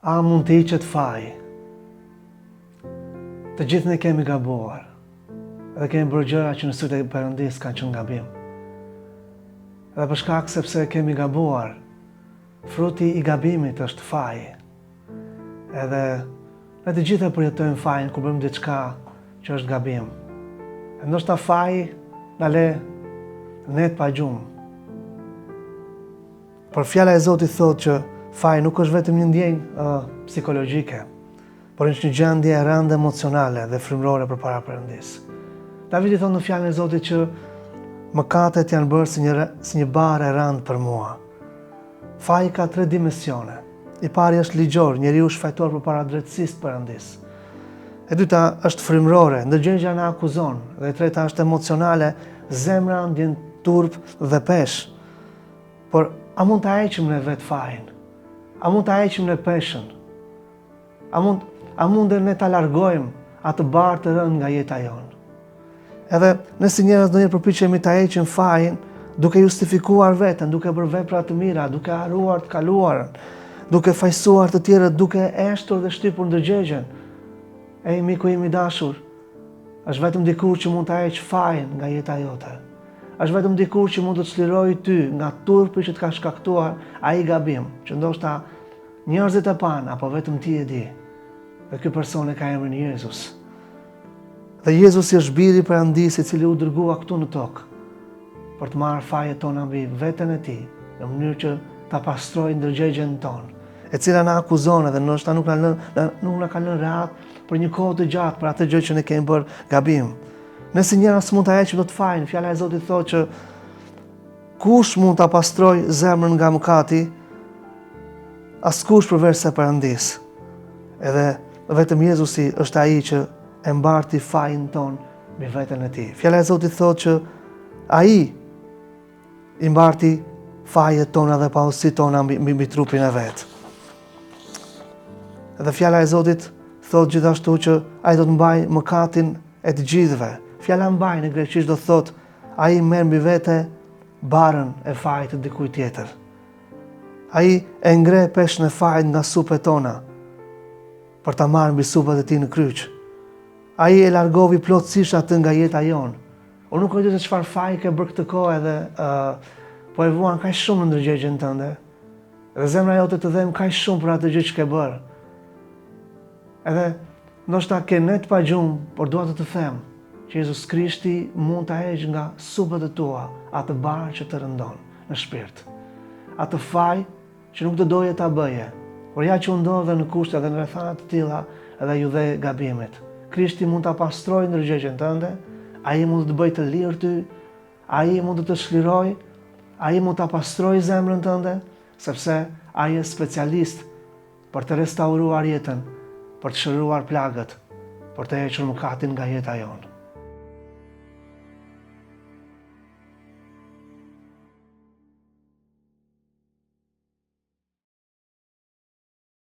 A mund të hiqet faji? Të gjithë ne kemi gabuar dhe kemi bërë gjëra që në sytë e Perëndis kanë qenë gabim. Dhe për shkak sepse kemi gabuar, fruti i gabimit është faji. Edhe ne të gjithë e përjetojmë fajin kur bëjmë diçka që është gabim. E ndoshta faji na le ne të pa gjumë. Por fjala e Zotit thotë që faji nuk është vetëm një ndjenjë psikologjike, por është një gjendje e rëndë emocionale dhe frymërore përpara Perëndis. Davidi thonë në fjalën e Zotit që mëkatet janë bërë si një barë e rëndë për mua. Faji ka 3 dimensione. I pari është ligjor, njeriu shfaqëtor përpara drejtësisë të Perëndis. E dyta është frymërore, ndërgjegja na akuzon, dhe e treta është emocionale, zemra ndjen turp dhe pesh. Por a mund ta heqim ne vet fajin? A mund ta heqim ne peshën? A mund ne ta largojmë atë barë të rënd nga jeta jonë? Edhe ne si njerëz ndonjëherë përpiqemi ta heqim fajin duke justifikuar veten, duke bërë vepra të mira, duke harruar të kaluarën, duke fajsuar të tjerët, duke eshtur dhe shtypur ndërgjegjen. Ej miku im i dashur, është vetëm dikur që mund ta heq fajin nga jeta jote. Është vetëm dikur që mund të çlirojë ty nga turpi që të ka shkaktuar ai gabim, që ndoshta njerëzit e pan apo vetëm ti e di. Dhe ky person e ka emrin Jezus. Dhe Jezusi është biri i Perëndis i cili u dërgua këtu në tokë për të marrë fajet tona mbi veten e tij, në mënyrë që ta pastrojë ndërgjegjen tonë, e cila na akuzon dhe ndoshta nuk na ka lënë rehat për një kohë të gjatë për atë gjë që ne kemi bërë gabim. Ne si njerëz mund ta heqim dot fajin. Fjala e Zotit thotë që kush mund ta pastrojë zemrën nga mëkati? Askush përveç se Perëndis. Edhe vetëm Jezusi është ai që e mbarti fajin ton mbi veten e tij. Fjala e Zotit thotë që ai i mbarti fajet tona dhe pasurit tona mbi trupin e vet. Dhe fjala e Zotit thotë gjithashtu që ai do të mbajë mëkatin e të gjithëve. Fjala mbaj në greqisht do thotë ai merr mbi vete barën e fajit të dikujt tjetër. Ai e ngre peshën e fajit nga supet tona për ta marrë mbi supat e tij në kryq. Ai e largovi plotësisht atë nga jeta jonë. Unë nuk e di se çfarë faji ke bërë këtë kohë edhe po e vuan kaq shumë në ndërgjegjen tënde. Dhe zemra jote të dhem kaq shumë për atë gjë që ke bërë. Edhe ndoshta ke ne të pa gjumë, por dua të them që Jezus Krishti mund ta heqë nga supët e tua atë barë që të rëndon në shpirt. Atë faj që nuk të doje ta bëje, por ja që u ndodhe në kushte dhe në rrethana të tilla edhe ju dhe gabimit. Krishti mund ta pastrojë ndërgjegjen tënde, ai mund të bëjë të lirë ty, ai mund të të çlirojë, ai mund ta pastrojë zemrën tënde, sepse ai është specialist për të restauruar jetën, për të shëruar plagët, për të hequr mëkatin nga jeta jonë.